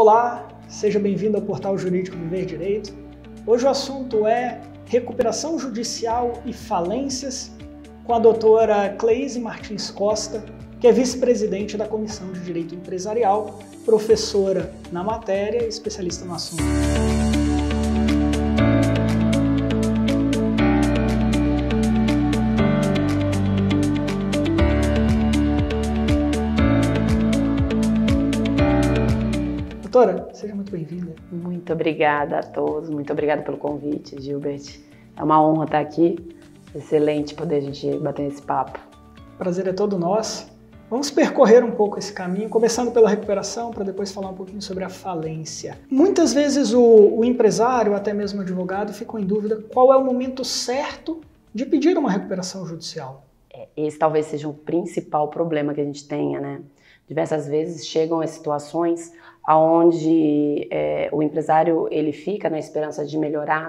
Olá, seja bem-vindo ao Portal Jurídico Viver Direito. Hoje o assunto é recuperação judicial e falências com a doutora Cleise Martins Costa, que é vice-presidente da Comissão de Direito Empresarial, professora na matéria e especialista no assunto. Doutora, seja muito bem-vinda. Muito obrigada a todos, muito obrigada pelo convite, Gilbert. É uma honra estar aqui, excelente poder a gente bater esse papo. O prazer é todo nosso. Vamos percorrer um pouco esse caminho, começando pela recuperação, para depois falar um pouquinho sobre a falência. Muitas vezes o empresário, até mesmo o advogado, ficam em dúvida qual é o momento certo de pedir uma recuperação judicial. Esse talvez seja o principal problema que a gente tenha, né? Diversas vezes chegam as situações onde o empresário ele fica na esperança de melhorar,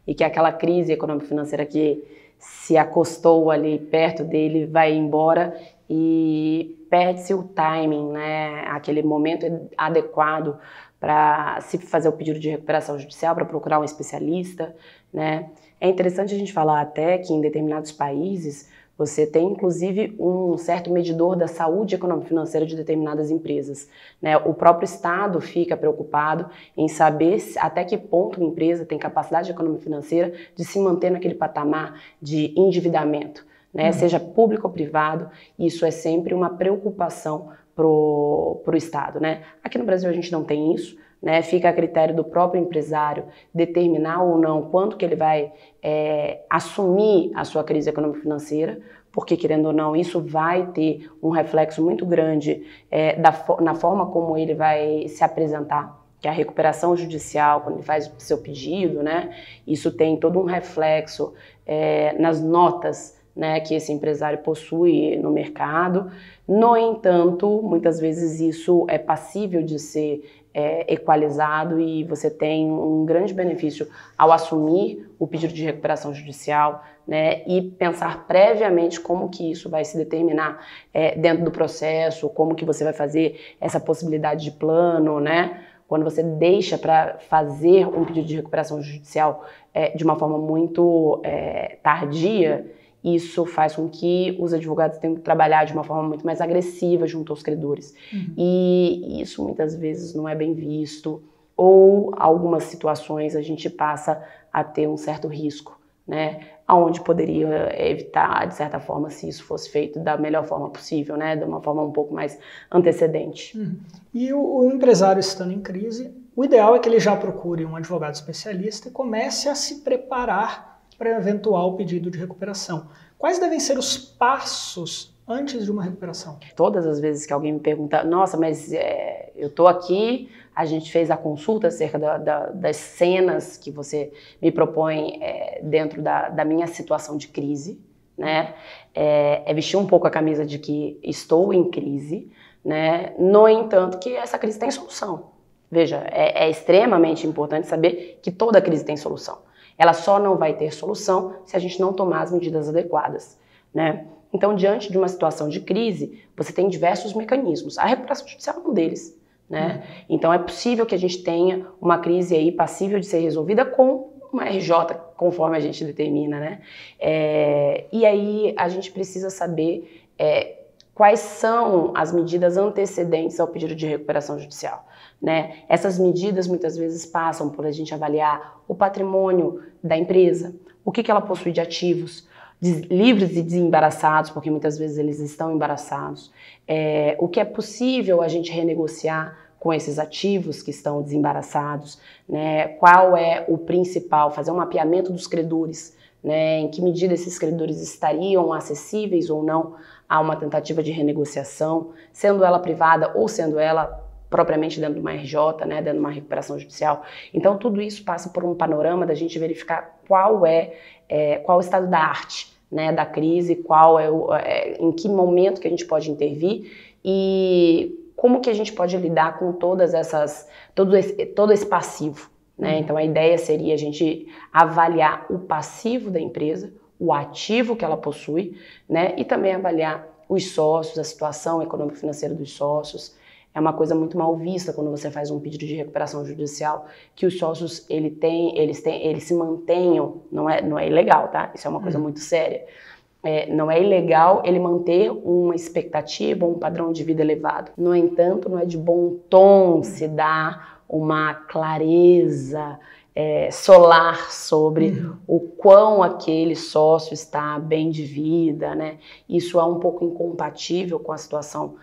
e que aquela crise econômico-financeira que se acostou ali perto dele vai embora e perde-se o timing, né? Aquele momento adequado para se fazer o pedido de recuperação judicial, para procurar um especialista, né? É interessante a gente falar até que em determinados países você tem, inclusive, um certo medidor da saúde econômico-financeira de determinadas empresas, né? O próprio Estado fica preocupado em saber até que ponto uma empresa tem capacidade econômico-financeira de se manter naquele patamar de endividamento, né? Seja público ou privado, isso é sempre uma preocupação pro Estado, né? Aqui no Brasil a gente não tem isso, né? Fica a critério do próprio empresário determinar ou não quanto que ele vai assumir a sua crise econômico-financeira, porque, querendo ou não, isso vai ter um reflexo muito grande na forma como ele vai se apresentar, que é a recuperação judicial, quando ele faz o seu pedido, né? Isso tem todo um reflexo nas notas, né, que esse empresário possui no mercado. No entanto, muitas vezes isso é passível de ser equalizado e você tem um grande benefício ao assumir o pedido de recuperação judicial, né, e pensar previamente como que isso vai se determinar dentro do processo, como que você vai fazer essa possibilidade de plano, né? Quando você deixa para fazer um pedido de recuperação judicial de uma forma muito tardia, isso faz com que os advogados tenham que trabalhar de uma forma muito mais agressiva junto aos credores. E isso muitas vezes não é bem visto, ou algumas situações a gente passa a ter um certo risco, né? Onde poderia evitar, de certa forma, se isso fosse feito da melhor forma possível, né? De uma forma um pouco mais antecedente. E o empresário estando em crise, o ideal é que ele já procure um advogado especialista e comece a se preparar para eventual pedido de recuperação. Quais devem ser os passos antes de uma recuperação? Todas as vezes que alguém me pergunta, nossa, mas eu estou aqui, a gente fez a consulta acerca das cenas que você me propõe dentro da minha situação de crise, né? É vestir um pouco a camisa de que estou em crise, né? No entanto, que essa crise tem solução. Veja, é extremamente importante saber que toda crise tem solução. Ela só não vai ter solução se a gente não tomar as medidas adequadas, né? Então, diante de uma situação de crise, você tem diversos mecanismos. A recuperação judicial é um deles, né? Então, é possível que a gente tenha uma crise aí passível de ser resolvida com uma RJ, conforme a gente determina, né? E aí, a gente precisa saber quais são as medidas antecedentes ao pedido de recuperação judicial, né? Essas medidas muitas vezes passam por a gente avaliar o patrimônio da empresa, o que ela possui de ativos, livres e desembaraçados, porque muitas vezes eles estão embaraçados, o que é possível a gente renegociar com esses ativos que estão desembaraçados, né? Qual é o principal, fazer um mapeamento dos credores, né? Em que medida esses credores estariam acessíveis ou não a uma tentativa de renegociação, sendo ela privada ou sendo ela propriamente dentro de uma RJ, né, dentro de uma recuperação judicial. Então, tudo isso passa por um panorama da gente verificar qual o estado da arte, né, da crise, em que momento que a gente pode intervir e como que a gente pode lidar com todo esse passivo, né? Então, a ideia seria a gente avaliar o passivo da empresa, o ativo que ela possui, né, e também avaliar os sócios, a situação econômico-financeira dos sócios, É uma coisa muito mal vista quando você faz um pedido de recuperação judicial, que os sócios eles se mantenham, não é ilegal, tá? Isso é uma coisa muito séria. Não é ilegal ele manter uma expectativa, um padrão de vida elevado. No entanto, não é de bom tom se dar uma clareza solar sobre o quão aquele sócio está bem de vida, né? Isso é um pouco incompatível com a situação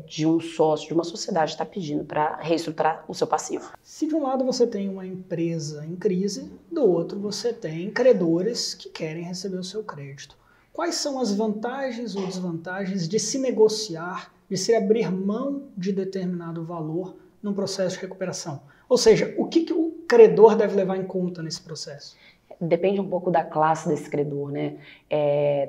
de um sócio, de uma sociedade estar pedindo para reestruturar o seu passivo. Se de um lado você tem uma empresa em crise, do outro você tem credores que querem receber o seu crédito. Quais são as vantagens ou desvantagens de se negociar, de se abrir mão de determinado valor num processo de recuperação? Ou seja, o que o credor deve levar em conta nesse processo? Depende um pouco da classe desse credor, né?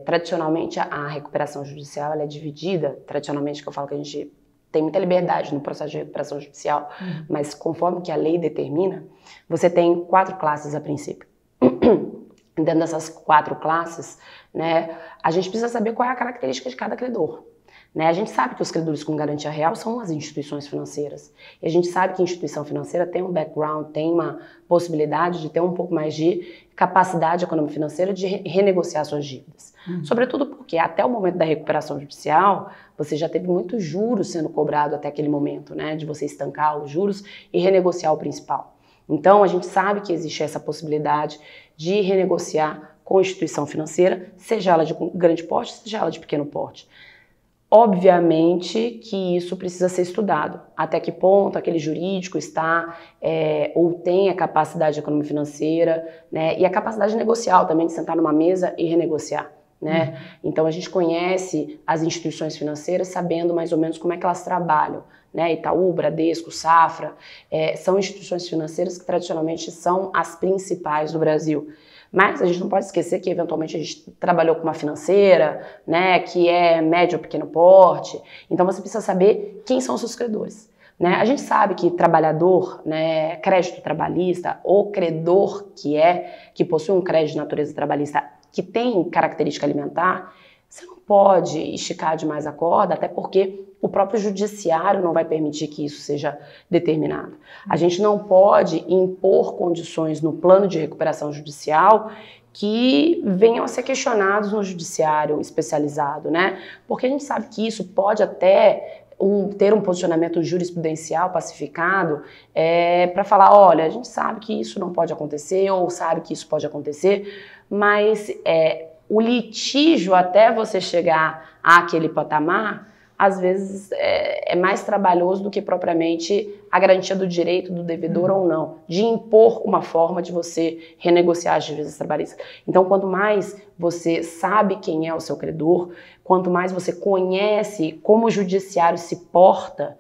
Tradicionalmente, a recuperação judicial ela é dividida, tradicionalmente que eu falo que a gente tem muita liberdade no processo de recuperação judicial, mas conforme que a lei determina, você tem 4 classes a princípio. Dentro dessas 4 classes, né, a gente precisa saber qual é a característica de cada credor. Né? A gente sabe que os credores com garantia real são as instituições financeiras. E a gente sabe que a instituição financeira tem um background, tem uma possibilidade de ter um pouco mais de capacidade econômico-financeira de renegociar suas dívidas. Sobretudo porque até o momento da recuperação judicial, você já teve muitos juros sendo cobrados até aquele momento, né? De você estancar os juros e renegociar o principal. Então, a gente sabe que existe essa possibilidade de renegociar com a instituição financeira, seja ela de grande porte, seja ela de pequeno porte. Obviamente que isso precisa ser estudado. Até que ponto aquele jurídico está ou tem a capacidade econômico-financeira, né, e a capacidade negocial também de sentar numa mesa e renegociar. Né? Então a gente conhece as instituições financeiras sabendo mais ou menos como é que elas trabalham. Né? Itaú, Bradesco, Safra, são instituições financeiras que tradicionalmente são as principais do Brasil. Mas a gente não pode esquecer que eventualmente a gente trabalhou com uma financeira, né, que é médio ou pequeno porte. Então você precisa saber quem são os seus credores. Né? A gente sabe que trabalhador, né, crédito trabalhista ou credor que possui um crédito de natureza trabalhista que tem característica alimentar, você não pode esticar demais a corda, até porque o próprio judiciário não vai permitir que isso seja determinado. A gente não pode impor condições no plano de recuperação judicial que venham a ser questionados no judiciário especializado, né? Porque a gente sabe que isso pode até ter um posicionamento jurisprudencial pacificado para falar, olha, a gente sabe que isso não pode acontecer ou sabe que isso pode acontecer, mas o litígio até você chegar àquele patamar, às vezes é mais trabalhoso do que propriamente a garantia do direito do devedor ou não, de impor uma forma de você renegociar as dívidas trabalhistas. Então, quanto mais você sabe quem é o seu credor, quanto mais você conhece como o judiciário se porta,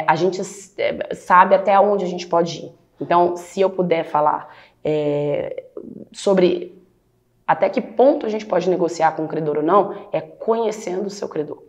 a gente sabe até onde a gente pode ir. Então, se eu puder falar sobre até que ponto a gente pode negociar com o credor ou não, é conhecendo o seu credor.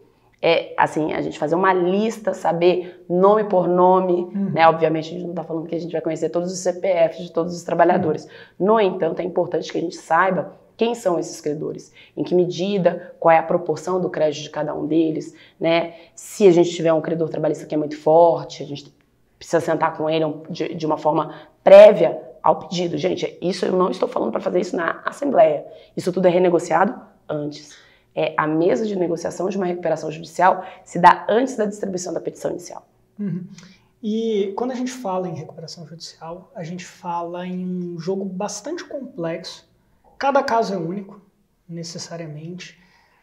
Assim, a gente fazer uma lista, saber nome por nome, né? Obviamente a gente não está falando que a gente vai conhecer todos os CPFs de todos os trabalhadores. No entanto, é importante que a gente saiba quem são esses credores, em que medida, qual é a proporção do crédito de cada um deles, né? Se a gente tiver um credor trabalhista que é muito forte, a gente precisa sentar com ele de uma forma prévia ao pedido. Gente, isso eu não estou falando para fazer isso na Assembleia. Isso tudo é renegociado antes. A mesa de negociação de uma recuperação judicial se dá antes da distribuição da petição inicial. E quando a gente fala em recuperação judicial, a gente fala em um jogo bastante complexo. Cada caso é único, necessariamente.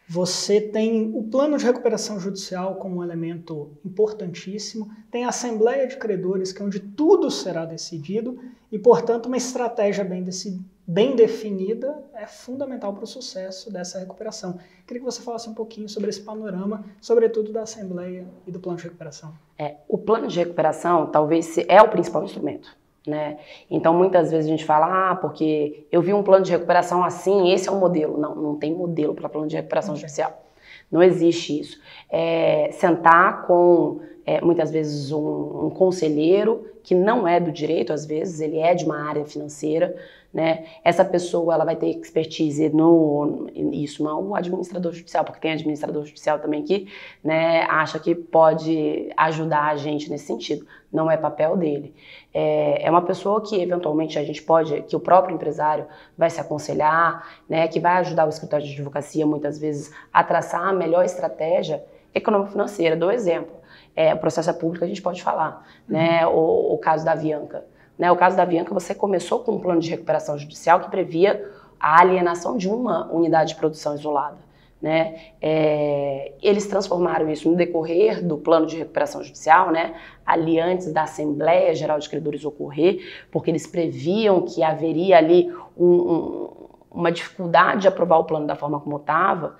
Você tem o plano de recuperação judicial como um elemento importantíssimo, tem a Assembleia de Credores, que é onde tudo será decidido, e, portanto, uma estratégia bem definida é fundamental para o sucesso dessa recuperação. Queria que você falasse um pouquinho sobre esse panorama, sobretudo da Assembleia e do plano de recuperação. O plano de recuperação talvez é o principal instrumento. Né? Então, muitas vezes a gente fala, porque eu vi um plano de recuperação assim, esse é o modelo. Não, não tem modelo para plano de recuperação judicial. Não existe isso. Sentar com muitas vezes um conselheiro que não é do direito, às vezes ele é de uma área financeira, né? Essa pessoa ela vai ter expertise isso não o administrador judicial, porque tem administrador judicial também que, né, acha que pode ajudar a gente nesse sentido. Não é papel dele. É uma pessoa que eventualmente a gente pode, que o próprio empresário vai se aconselhar, né, que vai ajudar o escritório de advocacia muitas vezes a traçar a melhor estratégia econômico-financeira. Dou exemplo. O processo público a gente pode falar, né, o caso da Avianca. O caso da Avianca, você começou com um plano de recuperação judicial que previa a alienação de uma unidade de produção isolada, né? Eles transformaram isso no decorrer do plano de recuperação judicial, né? Ali antes da Assembleia Geral de Credores ocorrer, porque eles previam que haveria ali uma dificuldade de aprovar o plano da forma como estava,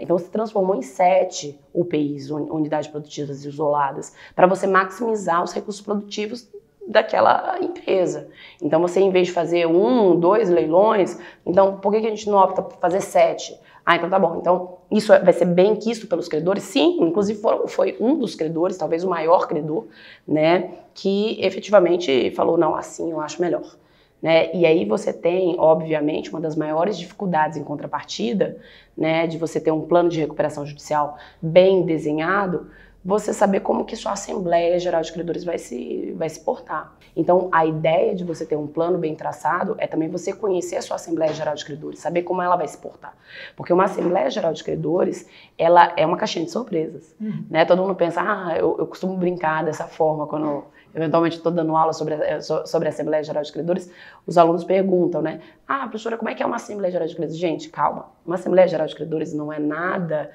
então se transformou em 7 UPIs, unidades produtivas isoladas, para você maximizar os recursos produtivos daquela empresa. Então você, em vez de fazer 1, 2 leilões, então por que a gente não opta por fazer 7? Então tá bom, então isso vai ser bem quisto pelos credores? Sim, inclusive foi um dos credores, talvez o maior credor, né, que efetivamente falou, não, assim eu acho melhor. Né? E aí você tem, obviamente, uma das maiores dificuldades em contrapartida, né, de você ter um plano de recuperação judicial bem desenhado, você saber como que sua Assembleia Geral de Credores vai se portar. Então, a ideia de você ter um plano bem traçado é também você conhecer a sua Assembleia Geral de Credores, saber como ela vai se portar. Porque uma Assembleia Geral de Credores, ela é uma caixinha de surpresas. Né? Todo mundo pensa, eu costumo brincar dessa forma quando eventualmente estou dando aula sobre a Assembleia Geral de Credores, os alunos perguntam, né? Professora, como é que é uma Assembleia Geral de Credores? Gente, calma. Uma Assembleia Geral de Credores não é nada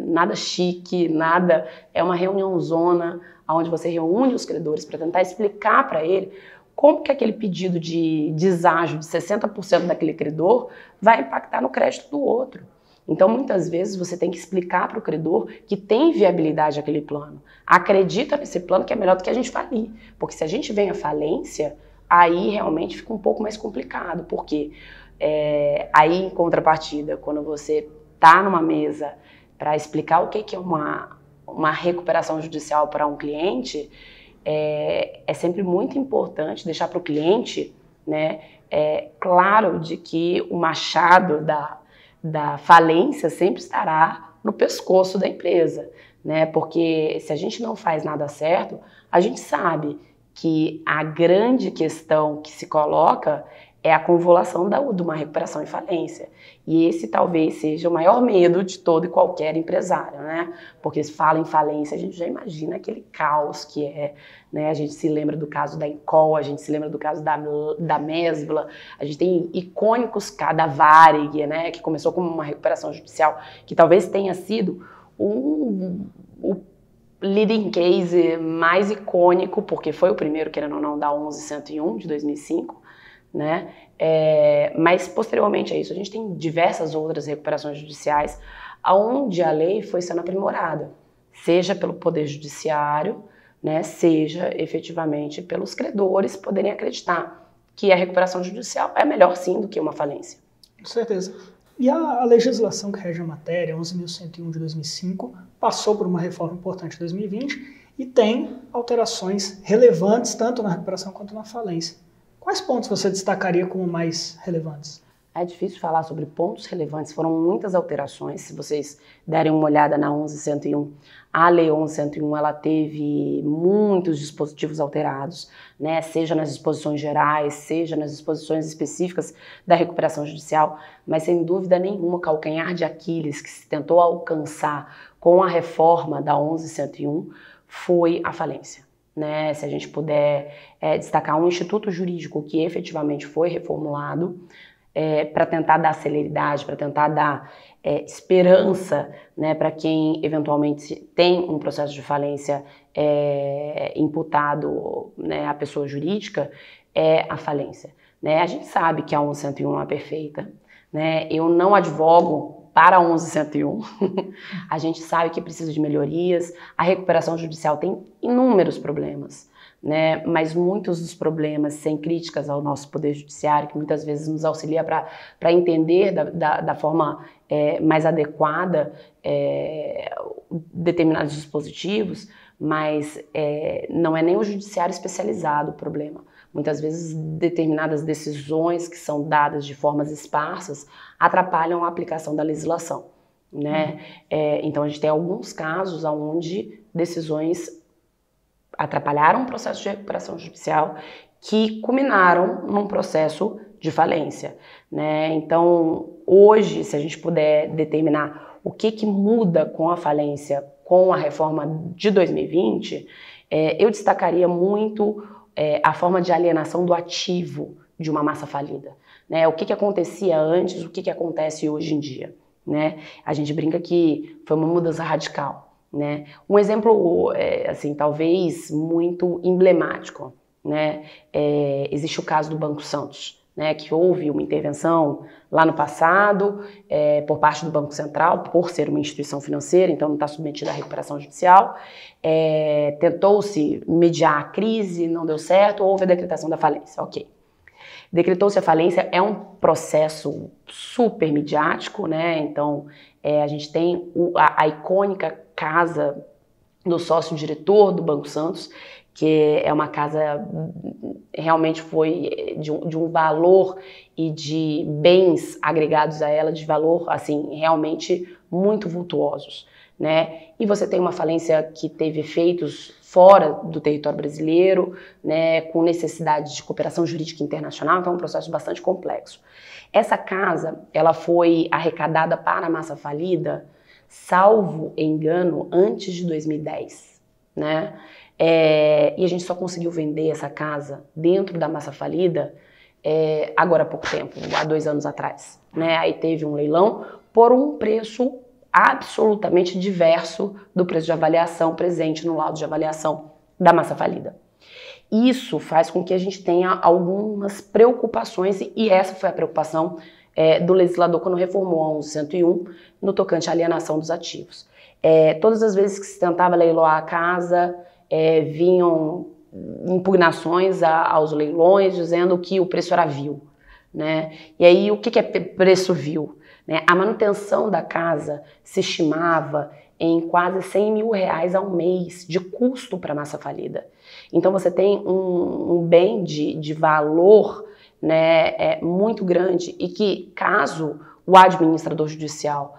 nada chique, nada. É uma reuniãozona onde você reúne os credores para tentar explicar para ele como que aquele pedido de deságio de 60% daquele credor vai impactar no crédito do outro. Então, muitas vezes, você tem que explicar para o credor que tem viabilidade aquele plano. Acredita nesse plano que é melhor do que a gente falir. Porque se a gente vem à falência, aí realmente fica um pouco mais complicado. Porque aí, em contrapartida, quando você está numa mesa para explicar o que é uma recuperação judicial para um cliente, é sempre muito importante deixar para o cliente, né, claro de que o machado da falência sempre estará no pescoço da empresa, né? Porque se a gente não faz nada certo, a gente sabe que a grande questão que se coloca é a convolução de uma recuperação em falência. E esse talvez seja o maior medo de todo e qualquer empresário, né? Porque se fala em falência, a gente já imagina aquele caos que é, né? A gente se lembra do caso da Incol, a gente se lembra do caso da Mesbla, a gente tem icônicos da Varig, né? Que começou como uma recuperação judicial, que talvez tenha sido o leading case mais icônico, porque foi o primeiro, querendo ou não, da 11101 de 2005, né? Mas posteriormente a isso a gente tem diversas outras recuperações judiciais onde a lei foi sendo aprimorada, seja pelo Poder Judiciário, né, seja efetivamente pelos credores poderem acreditar que a recuperação judicial é melhor sim do que uma falência. Com certeza. E a legislação que rege a matéria, 11.101 de 2005, passou por uma reforma importante em 2020 e tem alterações relevantes tanto na recuperação quanto na falência. Quais pontos você destacaria como mais relevantes? É difícil falar sobre pontos relevantes, foram muitas alterações. Se vocês derem uma olhada na 11.101, a Lei 11.101 ela teve muitos dispositivos alterados, né? Seja nas disposições gerais, seja nas disposições específicas da recuperação judicial, mas sem dúvida nenhuma o calcanhar de Aquiles que se tentou alcançar com a reforma da 11.101 foi a falência. Né, se a gente puder destacar um instituto jurídico que efetivamente foi reformulado para tentar dar celeridade, para tentar dar esperança, né, para quem eventualmente tem um processo de falência imputado, né, à pessoa jurídica, é a falência. Né? A gente sabe que a 11.101 é perfeita, né? Eu não advogo para a 11.101, a gente sabe que precisa de melhorias, a recuperação judicial tem inúmeros problemas, né? Mas muitos dos problemas, sem críticas ao nosso Poder Judiciário, que muitas vezes nos auxilia para entender da forma mais adequada determinados dispositivos, mas não é nem o judiciário especializado o problema. Muitas vezes determinadas decisões que são dadas de formas esparsas atrapalham a aplicação da legislação, né? Então a gente tem alguns casos onde decisões atrapalharam o processo de recuperação judicial que culminaram num processo de falência, né? Então hoje, se a gente puder determinar o que muda com a falência, com a reforma de 2020, eu destacaria muito a forma de alienação do ativo de uma massa falida, né? O que acontecia antes, o que acontece hoje em dia, né? A gente brinca que foi uma mudança radical, né? Um exemplo, assim, talvez muito emblemático, né? Existe o caso do Banco Santos, né, que houve uma intervenção lá no passado por parte do Banco Central, por ser uma instituição financeira, então não está submetida à recuperação judicial. Tentou-se mediar a crise, não deu certo, houve a decretação da falência, ok. Decretou-se a falência, é um processo super midiático, né? Então a gente tem a icônica casa do sócio-diretor do Banco Santos, que é uma casa realmente foi de um valor e de bens agregados a ela de valor, assim, realmente muito vultuosos, né? E você tem uma falência que teve efeitos fora do território brasileiro, né, com necessidade de cooperação jurídica internacional, então é um processo bastante complexo. Essa casa, ela foi arrecadada para a massa falida, salvo engano, antes de 2010, né? E a gente só conseguiu vender essa casa dentro da massa falida agora há pouco tempo, há 2 anos atrás, né? Aí teve um leilão por um preço absolutamente diverso do preço de avaliação presente no laudo de avaliação da massa falida. Isso faz com que a gente tenha algumas preocupações, e essa foi a preocupação do legislador quando reformou a 1101 no tocante à alienação dos ativos. Todas as vezes que se tentava leiloar a casa, vinham impugnações aos leilões dizendo que o preço era vil, né? E aí o que é preço vil? Né? A manutenção da casa se estimava em quase R$100 mil ao mês de custo para a massa falida. Então você tem um bem de valor, né, muito grande, e que caso o administrador judicial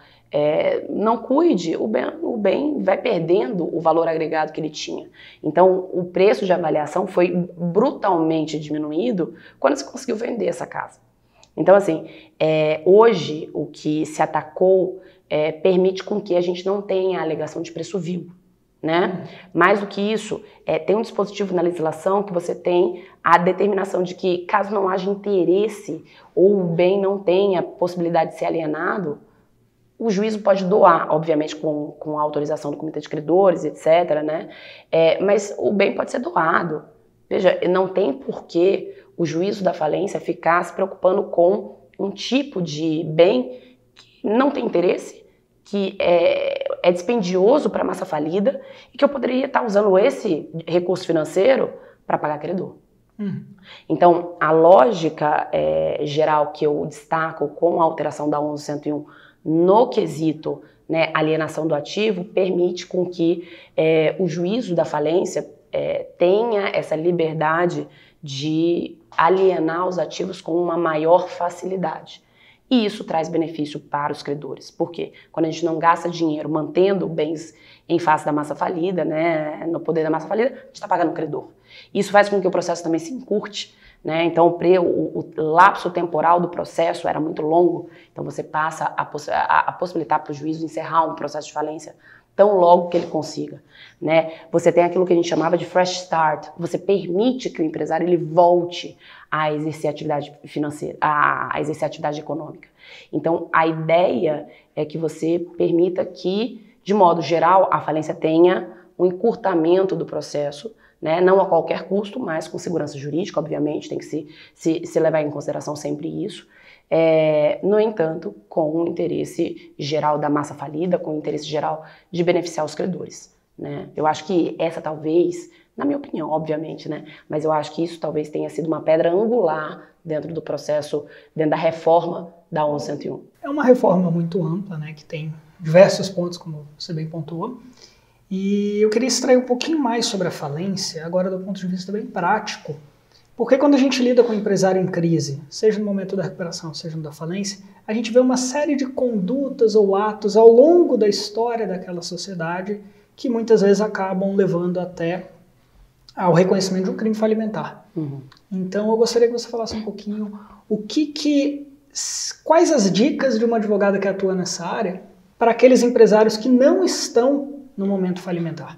não cuide, o bem vai perdendo o valor agregado que ele tinha. Então, o preço de avaliação foi brutalmente diminuído quando se conseguiu vender essa casa. Então, assim, hoje o que se atacou permite com que a gente não tenha a alegação de preço vil, né? Mais do que isso, tem um dispositivo na legislação que você tem a determinação de que, caso não haja interesse ou o bem não tenha possibilidade de ser alienado, o juízo pode doar, obviamente com a autorização do comitê de credores, etc., né? Mas o bem pode ser doado. Veja, não tem porquê o juízo da falência ficar se preocupando com um tipo de bem que não tem interesse, que é dispendioso para a massa falida e que eu poderia estar usando esse recurso financeiro para pagar credor. Então, a lógica geral que eu destaco com a alteração da 1101 no quesito, né, alienação do ativo, permite com que o juízo da falência tenha essa liberdade de alienar os ativos com uma maior facilidade. E isso traz benefício para os credores. Por quê? Quando a gente não gasta dinheiro mantendo bens em face da massa falida, né, no poder da massa falida, a gente está pagando o credor. Isso faz com que o processo também se encurte, né? Então o lapso temporal do processo era muito longo, então você passa a possibilitar para o juízo encerrar um processo de falência tão logo que ele consiga, né? Você tem aquilo que a gente chamava de fresh start, você permite que o empresário ele volte a exercer atividade financeira, a exercer atividade econômica. Então a ideia é que você permita que, de modo geral, a falência tenha um encurtamento do processo, né? Não a qualquer custo, mas com segurança jurídica, obviamente, tem que se levar em consideração sempre isso. No entanto, com o interesse geral da massa falida, com o interesse geral de beneficiar os credores, né? Eu acho que essa talvez Na minha opinião, obviamente, né? Mas eu acho que isso talvez tenha sido uma pedra angular dentro do processo, dentro da reforma da 1101. É uma reforma muito ampla, né? Que tem diversos pontos, como você bem pontuou. E eu queria extrair um pouquinho mais sobre a falência, agora do ponto de vista bem prático. Porque quando a gente lida com um empresário em crise, seja no momento da recuperação, seja no da falência, a gente vê uma série de condutas ou atos ao longo da história daquela sociedade que muitas vezes acabam levando até ao reconhecimento de um crime falimentar. Então eu gostaria que você falasse um pouquinho quais as dicas de uma advogada que atua nessa área para aqueles empresários que não estão no momento falimentar.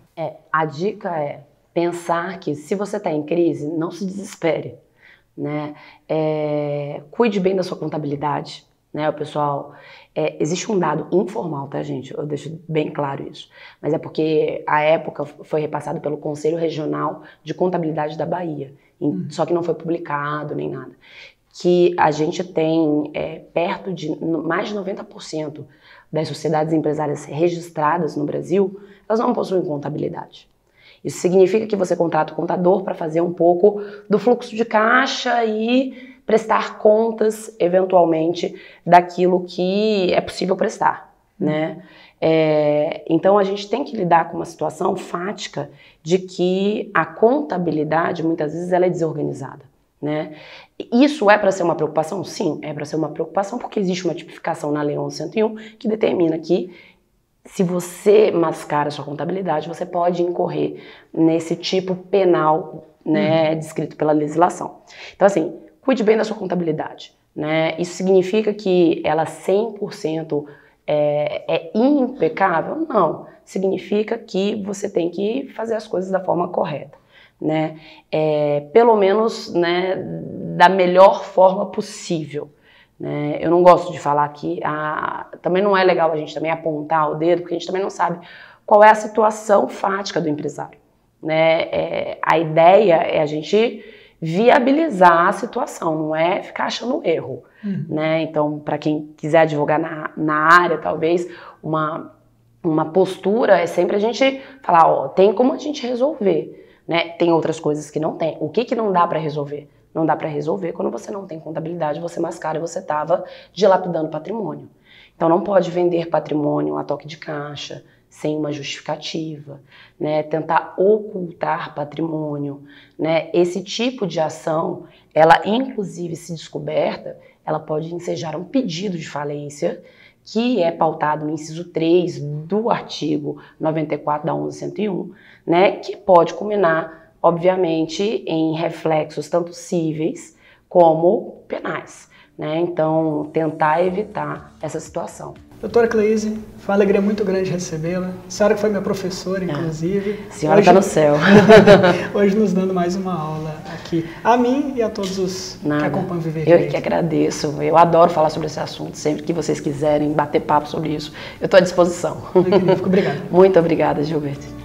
A dica é pensar que se você está em crise, não se desespere, né? Cuide bem da sua contabilidade, né, pessoal? Existe um dado informal, tá, gente? Eu deixo bem claro isso. Mas é porque a época foi repassado pelo Conselho Regional de Contabilidade da Bahia, só que não foi publicado nem nada. Que a gente tem perto de mais de 90% das sociedades empresárias registradas no Brasil, elas não possuem contabilidade. Isso significa que você contrata o contador para fazer um pouco do fluxo de caixa e prestar contas, eventualmente, daquilo que é possível prestar, né? Então a gente tem que lidar com uma situação fática de que a contabilidade, muitas vezes, ela é desorganizada, né? Isso é para ser uma preocupação? Sim, é para ser uma preocupação porque existe uma tipificação na Lei 1101 que determina que se você mascara a sua contabilidade, você pode incorrer nesse tipo penal, né, descrito pela legislação. Então, assim, cuide bem da sua contabilidade, né? Isso significa que ela 100% é impecável? Não. Significa que você tem que fazer as coisas da forma correta, né? Pelo menos, né, da melhor forma possível. Né? Eu não gosto de falar que também não é legal a gente também apontar o dedo, porque a gente também não sabe qual é a situação fática do empresário, né? A ideia é a gente viabilizar a situação, não é ficar achando erro, né? Então, para quem quiser advogar na área, talvez uma postura é sempre a gente falar, ó, tem como a gente resolver, né? Tem outras coisas que não tem. O que não dá para resolver? Não dá para resolver quando você não tem contabilidade, você mascara e você estava dilapidando patrimônio. Então não pode vender patrimônio a toque de caixa, sem uma justificativa, né? Tentar ocultar patrimônio, né? Esse tipo de ação, ela inclusive se descoberta, ela pode ensejar um pedido de falência que é pautado no inciso 3 do artigo 94 da 1101, né? Que pode culminar, obviamente, em reflexos tanto cíveis como penais, né? Então, tentar evitar essa situação. Doutora Cleise, foi uma alegria muito grande recebê-la. A senhora que foi minha professora, inclusive. A senhora está no céu. Hoje nos dando mais uma aula aqui. A mim e a todos os que acompanham Viver Direito. Eu que agradeço. Eu adoro falar sobre esse assunto. Sempre que vocês quiserem bater papo sobre isso, eu estou à disposição. Magnífico, obrigado. Muito obrigada, Gilberto.